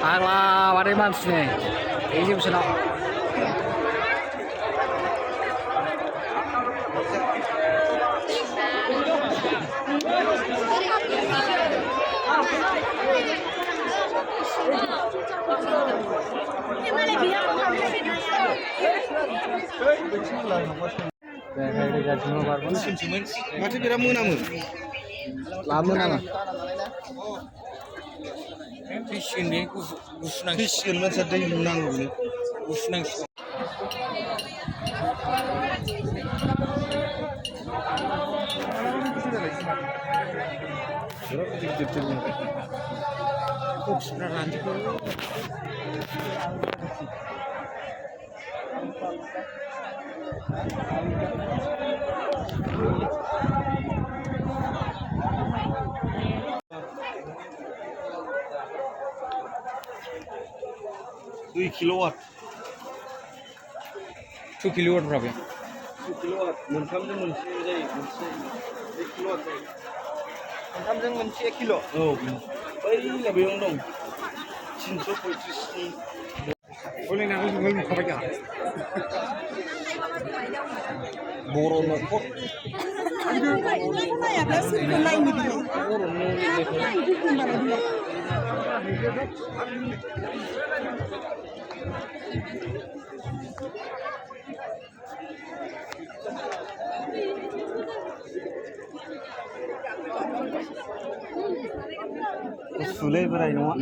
Alah, ada mans nih. Ini bisa nak. Macam berapa nama? Lama nama. Fishing ni, fishing macam ada yang menang ni. Usnang. Dua kilowatt. 2 kilowatt berapa? 2 kilowatt. Monthamजों मोनसे जायो मोनसे 1 kilowatt जायो. मोनथामजों मोनसे 1 kilo. औ. बै लामायावनो दं. 335 नि. Olehnya aku belum kebaca. बर' न'खर. Sulit berai nua.